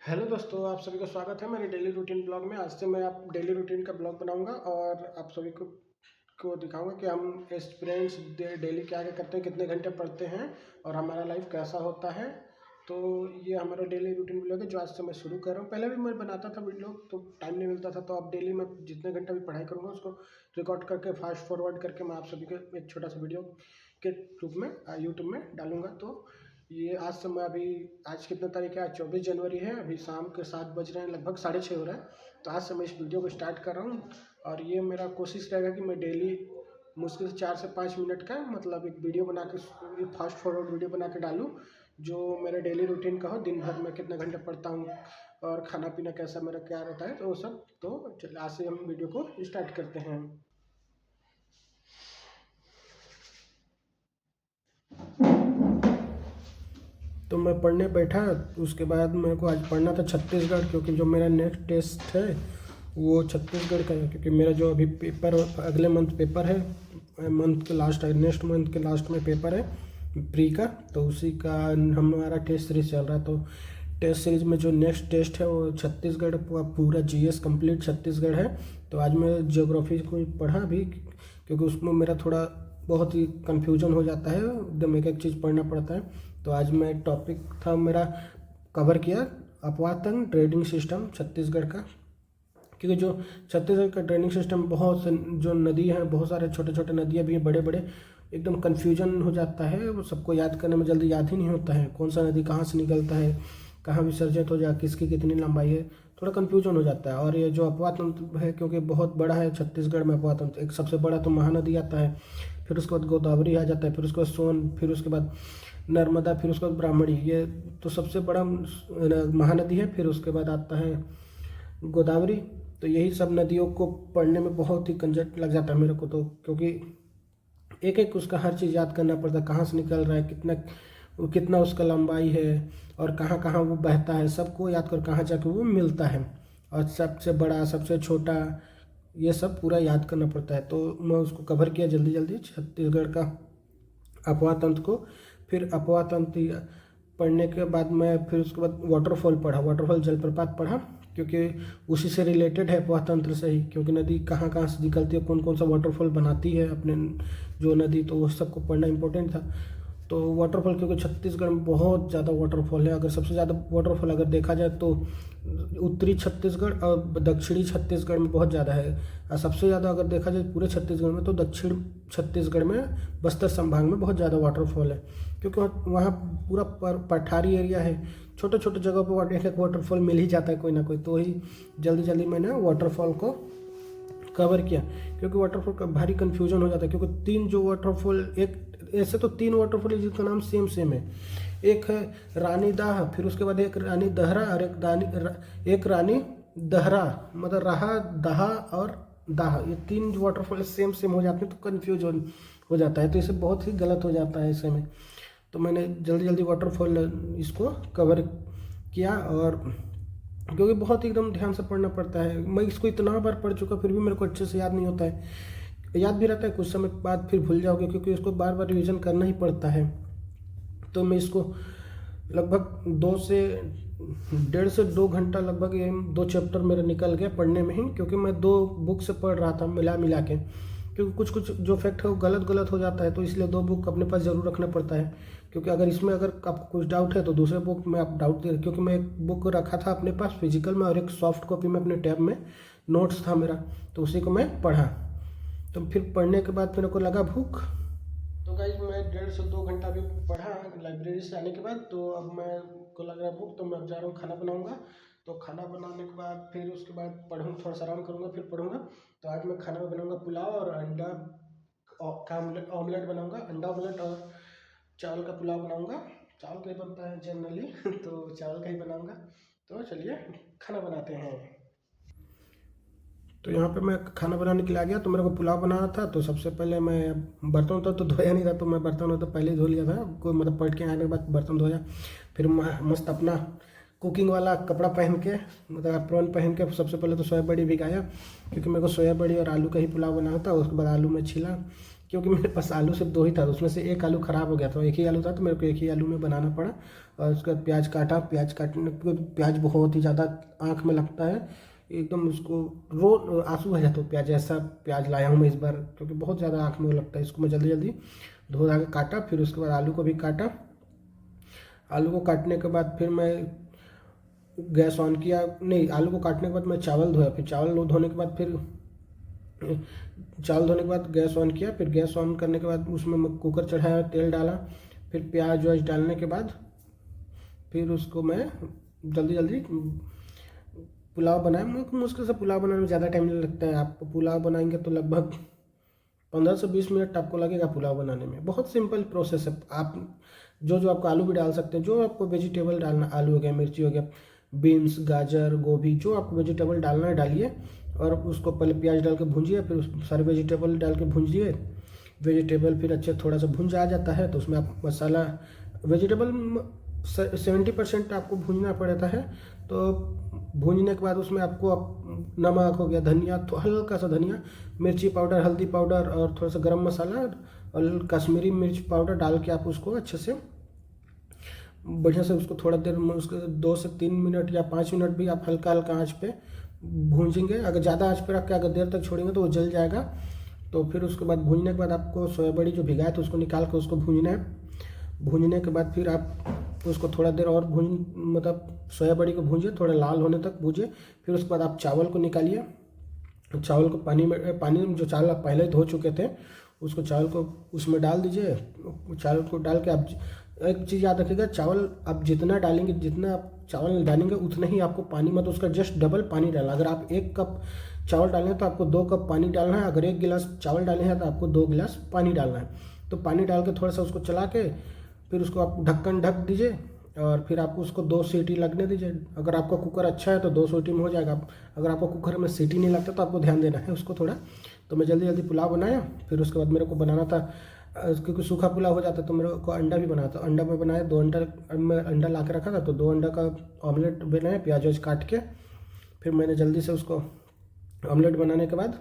Hello दोस्तों, आप सभी का स्वागत है मेरे डेली रूटीन ब्लॉग में। आज से मैं आप डेली रूटीन का ब्लॉग बनाऊंगा और आप सभी को दिखाऊंगा कि हम स्टूडेंट्स डेली क्या क्या करते हैं, कितने घंटे पढ़ते हैं और हमारा लाइफ कैसा होता है। तो ये हमारा डेली रूटीन ब्लॉग है जो आज से मैं शुरू कर रहा हूँ। पहले भी मैं बनाता था वीडियो तो टाइम नहीं मिलता था, तो अब डेली मैं जितने घंटे भी पढ़ाई करूँगा उसको रिकॉर्ड करके फास्ट फॉरवर्ड करके मैं आप सभी को एक छोटा सा वीडियो के रूप में यूट्यूब में डालूंगा। तो ये आज से मैं अभी, आज कितने तारीख है, आज 24 जनवरी है। अभी शाम के 7 बज रहे हैं, लगभग 6:30 हो रहा है। तो आज से मैं इस वीडियो को स्टार्ट कर रहा हूँ और ये मेरा कोशिश रहेगा कि मैं डेली मुश्किल से 4 से 5 मिनट का मतलब एक वीडियो बना के, फास्ट फॉरवर्ड वीडियो बना के डालूँ जो मेरे डेली रूटीन का हो। दिन भर में कितने घंटे पढ़ता हूँ और खाना पीना कैसा मेरा क्या रहता है, तो वो सब। तो आज से हम वीडियो को स्टार्ट करते हैं। तो मैं पढ़ने बैठा, उसके बाद मेरे को आज पढ़ना था छत्तीसगढ़, क्योंकि जो मेरा नेक्स्ट टेस्ट है वो छत्तीसगढ़ का है। क्योंकि मेरा जो अभी पेपर अगले मंथ पेपर है, मंथ के लास्ट है, नेक्स्ट मंथ के लास्ट में पेपर है प्री का। तो उसी का हमारा टेस्ट सीरीज चल रहा है। तो टेस्ट सीरीज में जो नेक्स्ट टेस्ट है वो छत्तीसगढ़, पूरा जीएस कंप्लीट छत्तीसगढ़ है। तो आज मैं ज्योग्राफी को पढ़ा भी, क्योंकि उसमें मेरा थोड़ा बहुत ही कन्फ्यूजन हो जाता है, एकदम एक एक चीज़ पढ़ना पड़ता है। तो आज मैं टॉपिक था मेरा कवर किया अपवातन ट्रेडिंग सिस्टम छत्तीसगढ़ का। क्योंकि जो छत्तीसगढ़ का ट्रेडिंग सिस्टम, बहुत से जो नदी हैं, बहुत सारे छोटे छोटे नदियाँ भी हैं, बड़े बड़े, एकदम कन्फ्यूजन हो जाता है। वो सबको याद करने में जल्दी याद ही नहीं होता है, कौन सा नदी कहाँ से निकलता है, कहाँ विसर्जित हो जाए, किसकी कितनी लंबाई है, थोड़ा कन्फ्यूजन हो जाता है। और ये जो अपवा तंत्र है, क्योंकि बहुत बड़ा है छत्तीसगढ़ में अपवा तंत्र, एक सबसे बड़ा तो महानदी आता है, फिर उसके बाद गोदावरी आ जाता है, फिर उसके बाद सोन, फिर उसके बाद नर्मदा, फिर उसके बाद ब्राह्मणी। ये तो सबसे बड़ा महानदी है। फिर उसके बाद आता है गोदावरी। तो यही सब नदियों को पढ़ने में बहुत ही कंजट लग जाता है मेरे को, तो क्योंकि एक एक उसका हर चीज़ याद करना पड़ता है, कहाँ से निकल रहा है, कितना उसका लंबाई है और कहाँ कहाँ वो बहता है, सबको याद कर कहाँ जाके वो मिलता है, और सबसे बड़ा सबसे छोटा, ये सब पूरा याद करना पड़ता है। तो मैं उसको कवर किया जल्दी जल्दी छत्तीसगढ़ का अपवा तंत्र को। फिर अपवा तंत्र पढ़ने के बाद मैं फिर उसके बाद वाटरफॉल पढ़ा, वाटरफॉल जलप्रपात पढ़ा, क्योंकि उसी से रिलेटेड है अपवा तंत्र से ही। क्योंकि नदी कहाँ कहाँ से निकलती है, कौन कौन सा वाटरफॉल बनाती है अपने जो नदी, तो वो सबको पढ़ना इंपॉर्टेंट था। तो वाटरफॉल, क्योंकि छत्तीसगढ़ में बहुत ज़्यादा वाटरफॉल है। अगर सबसे ज़्यादा वाटरफॉल अगर देखा जाए तो उत्तरी छत्तीसगढ़ और दक्षिणी छत्तीसगढ़ में बहुत ज़्यादा है। और सबसे ज़्यादा अगर देखा जाए पूरे छत्तीसगढ़ में, तो दक्षिण छत्तीसगढ़ में बस्तर संभाग में बहुत ज़्यादा वाटरफॉल है। क्योंकि वहाँ पूरा पठारी एरिया है, छोटे छोटे जगह पर एक एक वाटरफॉल मिल ही जाता है कोई ना कोई। तो ही जल्दी जल्दी मैंने वाटरफॉल को कवर किया, क्योंकि वाटरफॉल का भारी कन्फ्यूजन हो जाता है। क्योंकि तीन जो वाटरफॉल, एक ऐसे तो तीन वाटरफॉल है जिनका नाम सेम सेम है। एक है रानी दाह, फिर उसके बाद एक रानी दहरा, और एक रानी दहरा, मतलब रहा, दहा और दाह, ये तीन जो वाटरफॉल सेम सेम हो जाते हैं, तो कन्फ्यूजन हो जाता है। तो इसे बहुत ही गलत हो जाता है ऐसे में। तो मैंने जल्दी जल्दी वाटरफॉल इसको कवर किया, और क्योंकि बहुत एकदम ध्यान से पढ़ना पड़ता है। मैं इसको इतना बार पढ़ चुका, फिर भी मेरे को अच्छे से याद नहीं होता है। याद भी रहता है, कुछ समय बाद फिर भूल जाओगे, क्योंकि इसको बार बार रिवीजन करना ही पड़ता है। तो मैं इसको लगभग 1.5 से 2 घंटा, लगभग ये 2 चैप्टर मेरा निकल गया पढ़ने में ही, क्योंकि मैं 2 बुक से पढ़ रहा था मिला मिला के। क्योंकि कुछ कुछ जो फैक्ट है वो गलत गलत हो जाता है, तो इसलिए 2 बुक अपने पास ज़रूर रखना पड़ता है। क्योंकि अगर इसमें अगर आपको कुछ डाउट है तो दूसरे बुक में आप डाउट दे, क्योंकि मैं एक बुक रखा था अपने पास फिजिकल में और एक सॉफ्ट कॉपी में अपने टैब में नोट्स था मेरा, तो उसी को मैं पढ़ा। तो फिर पढ़ने के बाद मेरे को लगा भूख। तो गाइज मैं 1.5 से 2 घंटा भी पढ़ा लाइब्रेरी से आने के बाद। तो अब मैं को लग रहा है भूख, तो मैं अब जा रहा हूँ खाना बनाऊँगा। तो खाना बनाने के बाद फिर उसके बाद पढ़ूँ, थोड़ा सा आराम करूँगा, फिर पढ़ूँगा। तो आज मैं खाना में बनाऊँगा पुलाव और अंडा का ऑमलेट बनाऊँगा, अंडा ऑमलेट और चावल का पुलाव बनाऊँगा। चावल का ही बनता है जनरली तो चावल का ही बनाऊँगा। तो चलिए खाना बनाते हैं। तो यहाँ पे मैं खाना बनाने के लिए आ गया। तो मेरे को पुलाव बनाना था, तो सबसे पहले मैं बर्तन तो धोया नहीं था, तो मैं बर्तन तो पहले ही धो लिया था, कोई मतलब पढ़ के आने के बाद बर्तन धोया। फिर मस्त अपना कुकिंग वाला कपड़ा पहन के, मतलब अप्रोन पहन के, सबसे पहले तो सोया बड़ी भिगाया, क्योंकि मेरे को सोया बड़ी और आलू का ही पुलाव बनाना था। उसके बाद आलू में छीला, क्योंकि मेरे पास आलू सिर्फ 2 ही था, उसमें से एक आलू ख़राब हो गया था, एक ही आलू था तो मेरे को एक ही आलू में बनाना पड़ा। और उसके बाद प्याज काटा, प्याज काटने के बाद प्याज बहुत ही ज़्यादा आँख में लगता है, एकदम उसको रो आंसू आ जाते हो प्याज, ऐसा प्याज लाया हूँ मैं इस बार, क्योंकि बहुत ज़्यादा आँख में वो लगता है। इसको मैं जल्दी जल्दी धो धा के काटा, फिर उसके बाद आलू को भी काटा। आलू को काटने के बाद फिर मैं गैस ऑन किया, नहीं आलू को काटने के बाद मैं चावल धोया, फिर चावल धोने के बाद फिर चावल धोने के बाद गैस ऑन किया, फिर गैस ऑन करने के बाद उसमें मैं कुकर चढ़ाया, तेल डाला, फिर प्याज व्याज डालने के बाद फिर उसको मैं जल्दी जल्दी पुलाव बनाया। मुश्किल से पुलाव बनाने में ज़्यादा टाइम नहीं लगता है, आप पुलाव बनाएंगे तो लगभग 15 से 20 मिनट आपको लगेगा पुलाव बनाने में। बहुत सिंपल प्रोसेस है। आप जो जो आपको आलू भी डाल सकते हैं, जो आपको वेजिटेबल डालना, आलू हो गया, मिर्ची हो गया, बीन्स, गाजर, गोभी, जो आपको वेजिटेबल डालना है डालिए, और उसको पहले प्याज डाल के भूंजिए, फिर उस सारे वेजिटेबल डाल के भूंजिए। वेजिटेबल फिर अच्छे थोड़ा सा भूंज आ जाता है तो उसमें आप मसाला, वेजिटेबल 70% आपको भूनना पड़ता है। तो भूनने के बाद उसमें आपको नमक हो गया, धनिया, तो हल्का सा धनिया, मिर्ची पाउडर, हल्दी पाउडर और थोड़ा सा गरम मसाला और कश्मीरी मिर्च पाउडर डाल के आप उसको अच्छे से बढ़िया से उसको थोड़ा देर में उसको 2 से 3 मिनट या 5 मिनट भी आप हल्का हल्का आंच पे भूंजेंगे। अगर ज़्यादा आंच पे रख के अगर देर तक छोड़ेंगे तो वो जल जाएगा। तो फिर उसके बाद भूनने के बाद आपको सोया बड़ी जो भिगाया था उसको निकाल कर उसको भूनना है। भूनने के बाद फिर आप उसको थोड़ा देर और मतलब सोया बड़ी को भूंजिए, थोड़ा लाल होने तक भूंजिए। फिर उसके बाद आप चावल को निकालिए, चावल को पानी में जो चावल आप पहले धो चुके थे उसको चावल को उसमें डाल दीजिए। चावल को डाल के आप एक चीज़ याद रखिएगा, चावल आप जितना डालेंगे, जितना आप चावल डालेंगे उतना ही आपको पानी, मतलब उसका जस्ट डबल पानी डालना। अगर आप 1 कप चावल डालें तो आपको 2 कप पानी डालना है, अगर 1 गिलास चावल डाले हैं तो आपको 2 गिलास पानी डालना है। तो पानी डाल के थोड़ा सा उसको चला के फिर उसको आप ढक्कन ढक दीजिए और फिर आप उसको 2 सीटी लगने दीजिए। अगर आपका कुकर अच्छा है तो 2 सीटी में हो जाएगा। अगर आपको कुकर में सीटी नहीं लगता तो आपको ध्यान देना है उसको थोड़ा। तो मैं जल्दी जल्दी पुलाव बनाया। फिर उसके बाद मेरे को बनाना था, क्योंकि सूखा पुलाव हो जाता तो मेरे को अंडा भी बनाना था। अंडा मैं बनाया, 2 अंडा मैं अंडा ला के रखा था, तो 2 अंडा का ऑमलेट बनाया प्याज व्याज काट के। फिर मैंने जल्दी से उसको ऑमलेट बनाने के बाद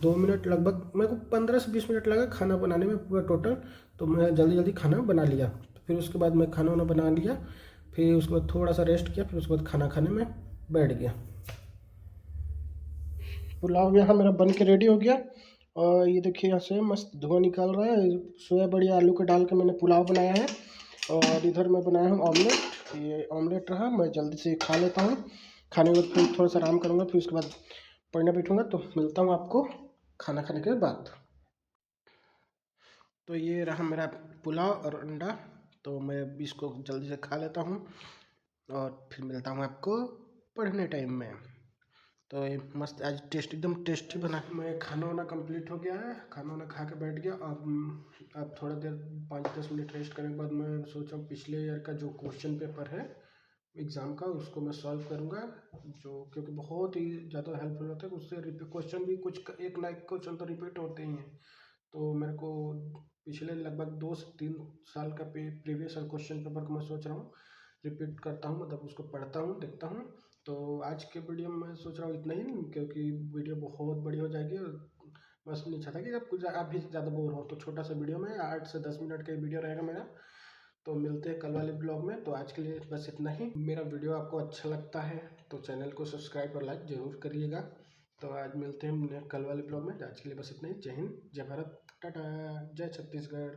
2 मिनट, लगभग मेरे को 15 से 20 मिनट लगा खाना बनाने में पूरा टोटल। तो मैं जल्दी जल्दी खाना बना लिया। फिर उसके बाद मैं खाना वाना बना लिया, फिर उसके बाद थोड़ा सा रेस्ट किया, फिर उसके बाद खाना खाने में बैठ गया। पुलाव यहाँ मेरा बन के रेडी हो गया। और ये देखिए यहाँ से मस्त धुआं निकाल रहा है। सोया बड़ी आलू का डाल के मैंने पुलाव बनाया है। और इधर मैं बनाया हूँ ऑमलेट। ये ऑमलेट रहा, मैं जल्दी से खा लेता हूँ। खाने के बाद फिर थोड़ा सा आराम करूँगा, फिर उसके बाद पढ़ने बैठूँगा। तो मिलता हूँ आपको खाना खाने के बाद। तो ये रहा मेरा पुलाव और अंडा। तो मैं इसको जल्दी से खा लेता हूँ और फिर मिलता हूँ आपको पढ़ने टाइम में। तो ये मस्त आज टेस्ट, एकदम टेस्टी बना। मैं खाना वाना कंप्लीट हो गया है, खाना वाना खा के बैठ गया। अब थोड़ा देर 5-10 मिनट रेस्ट करने के बाद मैं सोचा पिछले ईयर का जो क्वेश्चन पेपर है एग्ज़ाम का उसको मैं सॉल्व करूँगा, जो क्योंकि बहुत ही ज़्यादा हेल्पफुल होता है। उससे क्वेश्चन भी कुछ एक ना एक क्वेश्चन तो रिपीट होते ही हैं। तो मेरे को पिछले लगभग 2 से 3 साल का प्रीवियस क्वेश्चन पेपर को मैं सोच रहा हूँ रिपीट करता हूँ, मतलब उसको पढ़ता हूँ, देखता हूँ। तो आज के वीडियो में मैं सोच रहा हूँ इतना ही, क्योंकि वीडियो बहुत बड़ी हो जाएगी और बस नहीं चाहता कि आप भी ज़्यादा बोर हो। तो छोटा सा वीडियो में 8 से 10 मिनट का वीडियो रहेगा मेरा। तो मिलते हैं कल वाले ब्लॉग में। तो आज के लिए बस इतना ही। मेरा वीडियो आपको अच्छा लगता है तो चैनल को सब्सक्राइब और लाइक ज़रूर करिएगा। तो आज मिलते हैं कल वाले ब्लॉग में। आज के लिए बस इतना ही। जय हिंद, जय भारत, टाटा, जय छत्तीसगढ़।